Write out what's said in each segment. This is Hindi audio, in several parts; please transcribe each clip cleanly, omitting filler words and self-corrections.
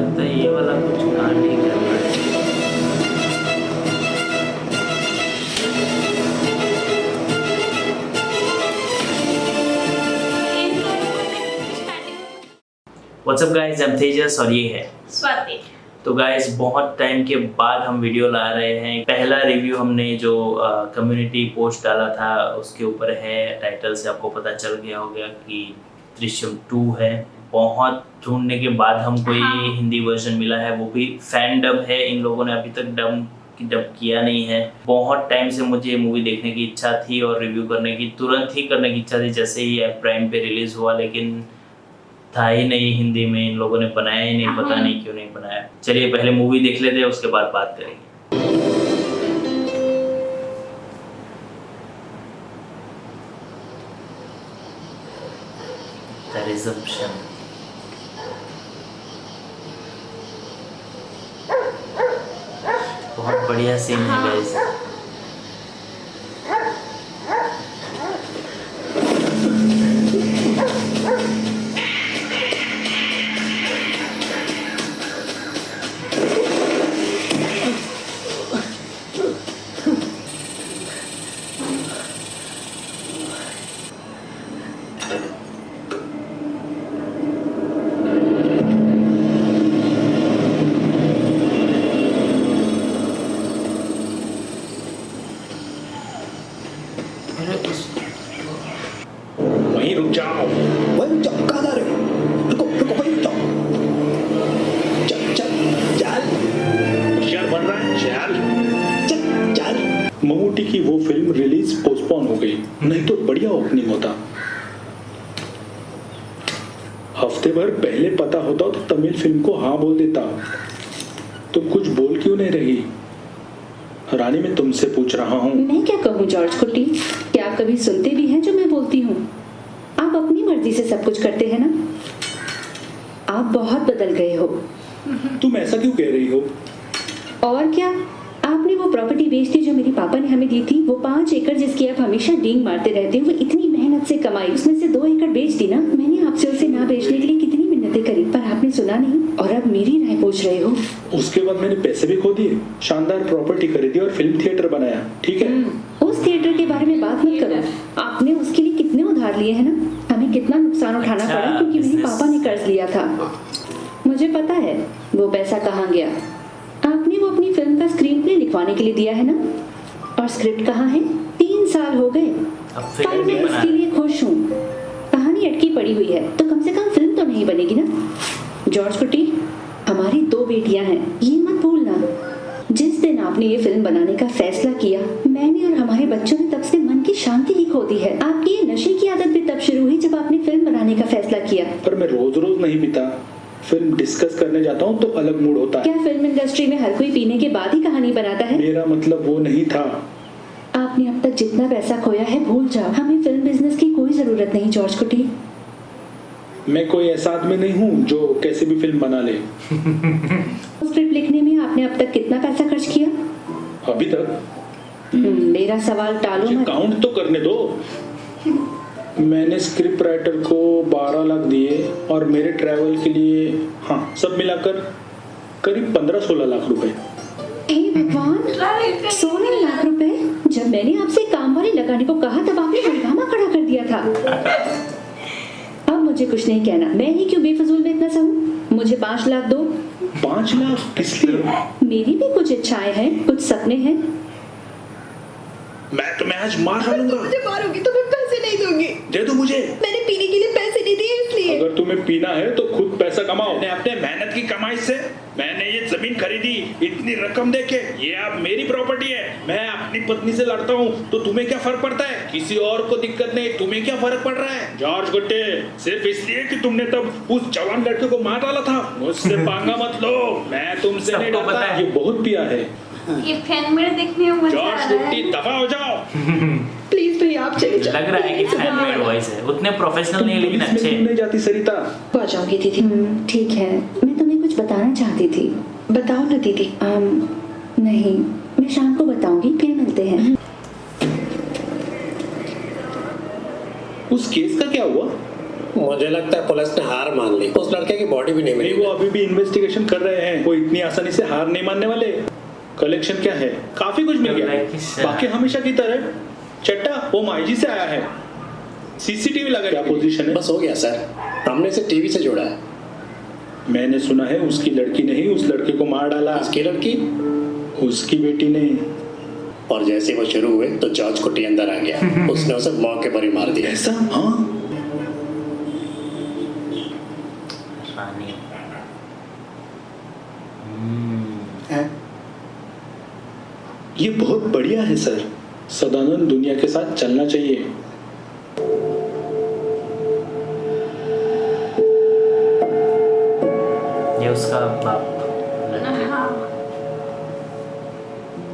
लगता है ये वाला कुछ कांड ही कर रहा है। व्हाट्सअप गाइस, आई एम तेजस और ये है स्वाति। तो गाइस बहुत टाइम के बाद हम वीडियो ला रहे हैं। पहला रिव्यू हमने जो कम्युनिटी पोस्ट डाला था उसके ऊपर है। टाइटल से आपको पता चल गया होगा कि दृश्यम 2 है। बहुत ढूंढने के बाद हमको ये हिंदी वर्जन मिला है, वो भी फैन डब है। इन लोगों ने अभी तक डब किया नहीं है। बहुत टाइम से मुझे ये मूवी देखने की इच्छा थी और रिव्यू करने की तुरंत ही करने की इच्छा थी जैसे ही ऐप प्राइम पे रिलीज हुआ, लेकिन था ही नहीं हिंदी में। इन लोगों ने बनाया ही नहीं, पता नहीं क्यों नहीं बनाया। चलिए पहले मूवी देख लेते हैं, उसके बाद बात करेंगे। The Resumption। बहुत बढ़िया सीन है गाइस। वहीं रुक जाओ। वहीं रुक जाओ, कहाँ जा रहे हो? रुको रुको, वहीं रुक जाओ। चल चल चल। होशियार बन रहा है, चल चल चल। ममूटी की वो फिल्म रिलीज पोस्टपोन हो गई, नहीं तो बढ़िया ओपनिंग होता। हफ्ते भर पहले पता होता तो तमिल फिल्म को हाँ बोल देता। तुम कुछ बोल क्यों नहीं रही? रानी, मैं तुमसे पूछ रहा हूँ। मैं क्या कहूँ जॉर्ज कुट्टी, क्या आप कभी सुनते भी हैं जो मैं बोलती हूँ? आप अपनी मर्जी से सब कुछ करते हैं ना। आप बहुत बदल गए हो। तुम ऐसा क्यों कह रही हो? और क्या, आपने वो प्रॉपर्टी बेच दी जो मेरे पापा ने हमें दी थी। वो 5 एकड़ जिसकी आप हमेशा डींग मारते रहते हो, वो इतनी मेहनत से कमाई, उसमें से 2 एकड़ बेच दी ना। मैंने आपसे उसे ना बेचने के लिए कितनी मिन्नतें करी, पर आपने सुना नहीं और अब मेरी राय पूछ रहे हो। उसके बाद मैंने पैसे भी खो दिए, शानदार प्रॉपर्टी खरीदी और फिल्म थिएटर बनाया, ठीक है? उस थिएटर के बारे में बात मत करो। आपने उसके लिए कितने उधार लिए हैं ना। हमें कितना नुकसान उठाना पड़ा क्योंकि मेरे पापा ने कर्ज लिया था। मुझे पता है वो पैसा कहाँ गया। आपने वो अपनी फिल्म का स्क्रीन प्ले लिखवाने के लिए दिया है ना, और स्क्रिप्ट कहाँ है? 3 साल हो गए, पर मैं इसके लिए खुश हूँ। कहानी अटकी पड़ी हुई है तो कम से कम फिल्म तो नहीं बनेगी ना। जॉर्ज कुट्टी, हमारी 2 बेटियां हैं, ये मत भूलना। जिस दिन आपने ये फिल्म बनाने का फैसला किया, मैंने और हमारे बच्चों ने तब से मन की शांति ही खो दी है। आपकी ये नशे की आदत भी तब शुरू हुई जब आपने फिल्म बनाने का फैसला किया। पर मैं रोज रोज नहीं पीता। फिल्म डिस्कस करने जाता हूँ तो अलग मूड होता है। क्या फिल्म इंडस्ट्री में हर कोई पीने के बाद ही कहानी बनाता है? मेरा मतलब वो नहीं था। आपने अब तक जितना पैसा खोया है भूल जाओ। हमें फिल्म बिजनेस की कोई जरूरत नहीं जॉर्ज कुट्टी। मैं कोई ऐसा आदमी नहीं हूँ जो कैसे भी फिल्म बना ले। स्क्रिप्ट लिखने में आपने अब तक कितना पैसा खर्च किया? अभी तक? मेरा सवाल टालो मत। काउंट तो करने दो। मैंने स्क्रिप्ट राइटर को 12 लाख दिए और मेरे ट्रैवल के लिए, हाँ, सब मिलाकर करीब 15-16 लाख रुपए। हे भगवान, 16 लाख रुपए! जब मैंने आपसे काम वाली लगाने को कहा तब आपने हंगामा खड़ा कर दिया था। अब मुझे कुछ नहीं कहना। मैं ही क्यों बेफजूल में इतना सहूं? मुझे 5 लाख दो। 5 लाख किस लिए? मेरी भी कुछ इच्छाएं हैं, कुछ सपने हैं। मैं तुम्हें आज मार डालूंगा। मुझे मारोगी तो मैं पैसे नहीं दूंगी। दे दो मुझे। मैंने पीने के लिए पैसे नहीं दिए इसलिए। अगर तुम्हें पीना है तो खुद पैसा कमाओ। मैंने अपने मेहनत की कमाई से मैंने ये जमीन खरीदी, इतनी रकम देके। ये अब मेरी प्रॉपर्टी है। मैं अपनी पत्नी से लड़ता हूँ तो तुम्हें क्या फर्क पड़ता है? किसी और को दिक्कत नहीं, तुम्हें क्या फर्क पड़ रहा है? जॉर्ज गुट्टे, सिर्फ इसलिए कि तुमने तब उस जवान लड़के को मार डाला था, मुझसे पंगा मत लो। मैं तुमसे नहीं डरता। ये बहुत पिया है। ये फैन मेड देखने में मजा आ जॉर्ज रहा गुट्टी, है। दफा हो जाओ। प्लीज भैया आप चले जाओ। लग रहा है कि फैन मेड वॉइस है। उतने प्रोफेशनल नहीं लेकिन अच्छे। नहीं जाती सरिता। आ जाऊंगी दीदी। ठीक है, मैं तुम्हें कुछ बताना चाहती थी। बताओ ना दीदी। नहीं, मैं शाम को बताऊंगी, फिर मिलते हैं। उस केस का क्या हुआ? मुझे लगता है पुलिस ने हार मान ली, उस लड़के की बॉडी भी नहीं नहीं, मिली। वो अभी भी इन्वेस्टिगेशन कर रहे हैं, वो इतनी आसानी से हार नहीं मानने वाले। कलेक्शन क्या है, काफी कुछ मिल गया। बाकी हमेशा की तरह चट्टा वो माईजी से आया है, सीसीटीवी लगा। क्या पोजीशन है? बस हो गया सर, हमने इसे टीवी से जोड़ा है। मैंने सुना है उसकी लड़की ने ही उस लड़के को मार डाला। उसकी लड़की? उसकी बेटी ने। और जैसे वो शुरू हुए तो जॉर्ज कुट्टी अंदर आ गया, उसने उसे मौके पर ही मार दिया। ऐसा? हाँ, रानी। ये बहुत बढ़िया है सर, सदानंद दुनिया के साथ चलना चाहिए। ये उसका बाप।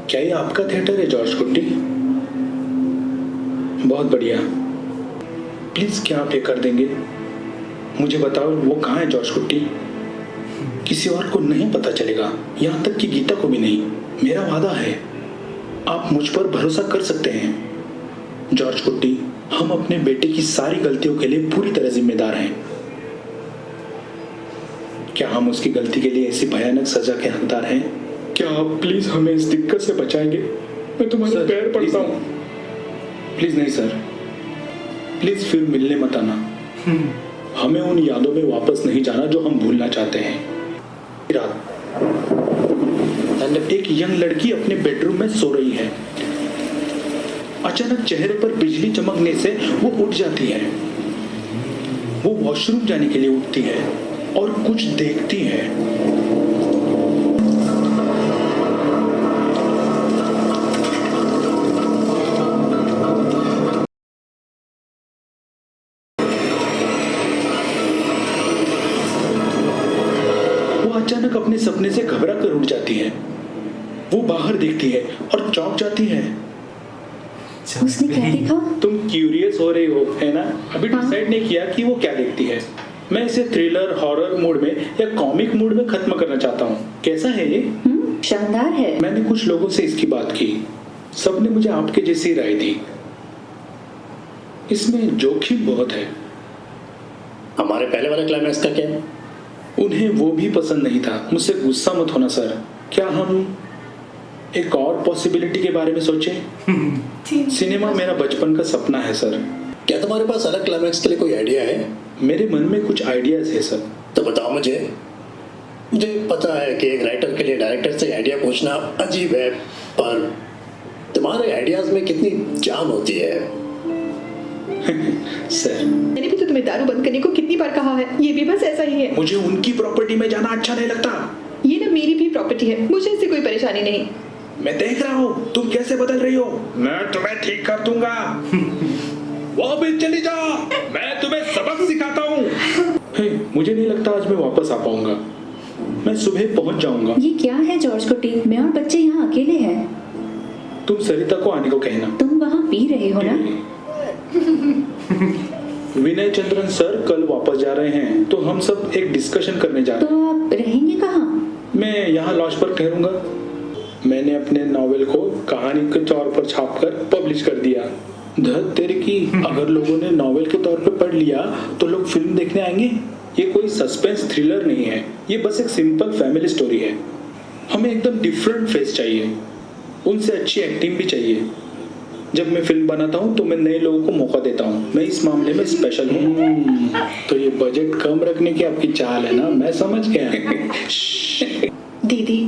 क्या ये आपका थिएटर है जॉर्ज कुट्टी? बहुत बढ़िया। प्लीज क्या आप ये कर देंगे? मुझे बताओ वो कहाँ है जॉर्ज कुट्टी? किसी और को नहीं पता चलेगा, यहाँ तक कि गीता को भी नहीं। मेरा वादा है, आप मुझ पर भरोसा कर सकते हैं जॉर्ज कुट्टी। हम अपने बेटे की सारी गलतियों के लिए पूरी तरह जिम्मेदार हैं। क्या हम उसकी गलती के लिए ऐसी भयानक सजा के हकदार हैं? क्या आप प्लीज हमें इस दिक्कत से बचाएंगे? मैं तुम्हारे पैर पड़ता हूँ। प्लीज नहीं सर, प्लीज फिर मिलने मत आना। हमें उन यादों में वापस नहीं जाना जो हम भूलना चाहते हैं। रात एक यंग लड़की अपने बेडरूम में सो रही है। अचानक चेहरे पर बिजली चमकने से वो उठ जाती है। वो वॉशरूम जाने के लिए उठती है और कुछ देखती है। वो अचानक अपने सपने से घबरा कर उठ जाती है। वो बाहर देखती है और चौंक जाती है। उसने क्या देखा? तुम क्यूरियस हो रही हो, है ना? अभी हाँ। डिसाइड नहीं किया कि वो क्या देखती है। मैं इसे थ्रिलर, हॉरर मूड में या कॉमिक मूड में खत्म करना चाहता हूँ। कैसा है ये? शानदार है। मैंने कुछ लोगों से इसकी बात की, सबने मुझे आपके जैसी राय दी। इसमें जोखिम बहुत है। हमारे पहले वाले क्लाइमैक्स का क्या? उन्हें वो भी पसंद नहीं था। मुझसे गुस्सा मत होना सर। क्या हम एक और पॉसिबिलिटी के बारे में सोचें? सिनेमा मेरा बचपन का सपना है सर। क्या तुम्हारे पास अलग क्लाइमैक्स के लिए कोई आइडिया है? मेरे मन में कुछ आइडियाज है सर। तो बताओ मुझे पता है कि एक राइटर के लिए डायरेक्टर से आइडिया पूछना अजीब है, पर तुम्हारे आइडियाज में कितनी जान होती है। सर, मैंने भी तो तुम्हें दारू बंद करने को कितनी बार कहा है, ये भी बस ऐसा ही है। मुझे उनकी प्रॉपर्टी में जाना अच्छा नहीं लगता। ये ना मेरी भी प्रॉपर्टी है, मुझे इससे कोई परेशानी नहीं। मैं देख रहा हूँ तुम कैसे बदल रही हो। मैं तुम्हें ठीक कर दूंगा। वो भी चली जा, मैं तुम्हें सबक सिखाता हूँ। मुझे नहीं लगता आज मैं वापस आ पाऊंगा। मैं सुबह पहुंच जाऊंगा। ये क्या है जॉर्ज कुट्टी? मैं और बच्चे यहाँ अकेले हैं। तुम सरिता को आने को कहना। तुम वहाँ पी रहे हो ना? विनय चंद्रन सर कल वापस जा रहे हैं, तो हम सब एक डिस्कशन करने जा रहे हैं। तो आप रहेंगे कहाँ? मैं यहाँ लॉज पर ठहरूंगा। मैंने अपने नॉवेल को कहानी के तौर पर छापकर पब्लिश कर दिया। धत तेरे की, अगर लोगों ने नॉवेल के तौर पर पढ़ लिया तो लोग फिल्म देखने आएंगे। ये कोई सस्पेंस थ्रिलर नहीं है, ये बस एक सिंपल फैमिली स्टोरी है। हमें एकदम डिफरेंट फेस चाहिए, उनसे अच्छी एक्टिंग भी चाहिए। जब मैं फिल्म बनाता हूँ तो मैं नए लोगों को मौका देता हूँ। मैं इस मामले में स्पेशल हूँ। तो ये बजट कम रखने की आपकी चाल है ना, मैं समझ गया। दीदी,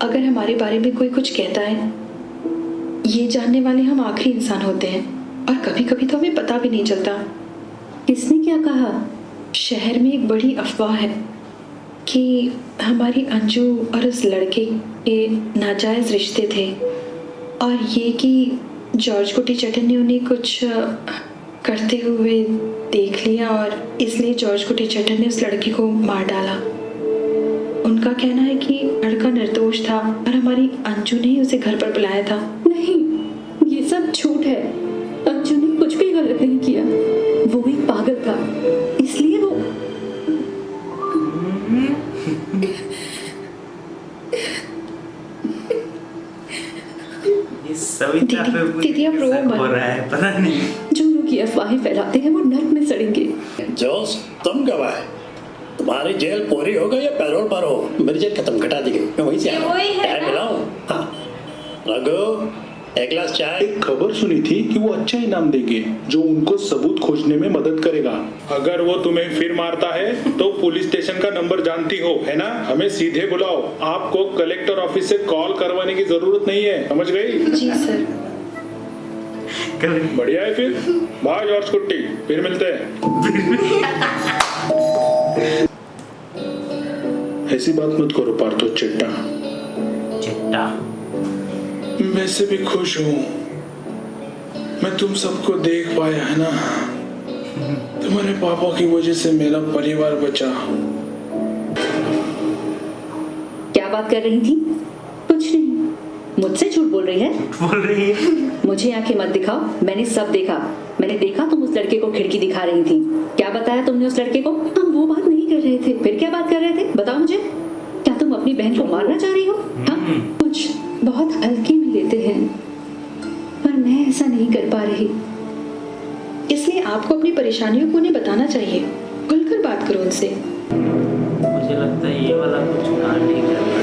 अगर हमारे बारे में कोई कुछ कहता है, ये जानने वाले हम आखिरी इंसान होते हैं, और कभी कभी तो हमें पता भी नहीं चलता। किसने क्या कहा? शहर में एक बड़ी अफवाह है कि हमारी अंजू और उस लड़के के नाजायज रिश्ते थे, और ये कि जॉर्ज कुट्टी चटन ने उन्हें कुछ करते हुए देख लिया और इसलिए जॉर्ज कुट्टी चटन ने उस लड़की को मार डाला। उनका कहना है कि लड़का निर्दोष था और हमारी अंजू ने ही उसे घर पर बुलाया था। नहीं, ये सब झूठ है। अंजू ने कुछ भी गलत नहीं किया। वो एक पागल था, इसलिए वो ये सविता पे दीदी, आप रो मत। हो रहा है, पता नहीं। जो लोग की अफवाहें फैलाते हैं वो नर्क में सड़ेंगे। जोश तुम गवाह है। तुम्हारी जेल पूरी हो गई या पैरोल पर हो? मेरी जेल खत्म घटा दी गई, मैं वहीं से आया। वही है चाय ना? पिलाऊं? हाँ रघु, एक गिलास चाय। एक खबर सुनी थी कि वो अच्छा इनाम देंगे जो उनको सबूत खोजने में मदद करेगा। अगर वो तुम्हें फिर मारता है तो पुलिस स्टेशन का नंबर जानती हो है ना, हमें सीधे बुलाओ। आपको कलेक्टर ऑफिस से कॉल करवाने की जरूरत नहीं है, समझ गई? जी सर। बढ़िया है फिर। बाय जॉर्ज कुट्टी, फिर मिलते हैं। ऐसी बात मत करो पार्थो चिट्टा। चिट्टा वैसे भी खुश हूँ मैं तुम सबको देख पाया है ना। तुम्हारे पापा की वजह से मेरा परिवार बचा। क्या बात कर रही थी? कुछ नहीं। मुझसे झूठ बोल रही है? बोल रही है। मुझे आंखें मत दिखाओ, मैंने सब देखा। मैंने देखा तुम उस लड़के को खिड़की दिखा रही थी। क्या बताया तुमने उस लड़के को? हम वो बात नहीं कर रहे थे। फिर क्या बात कर रहे थे बताओ मुझे। क्या तुम अपनी बहन को मारना चाह रही हो? हाँ, कुछ बहुत हल्के में लेते हैं पर मैं ऐसा नहीं कर पा रही। इसलिए आपको अपनी परेशानियों को उन्हें बताना चाहिए। खुलकर बात करो उनसे। मुझे लगता है ये वाला कुछ कांड ही कर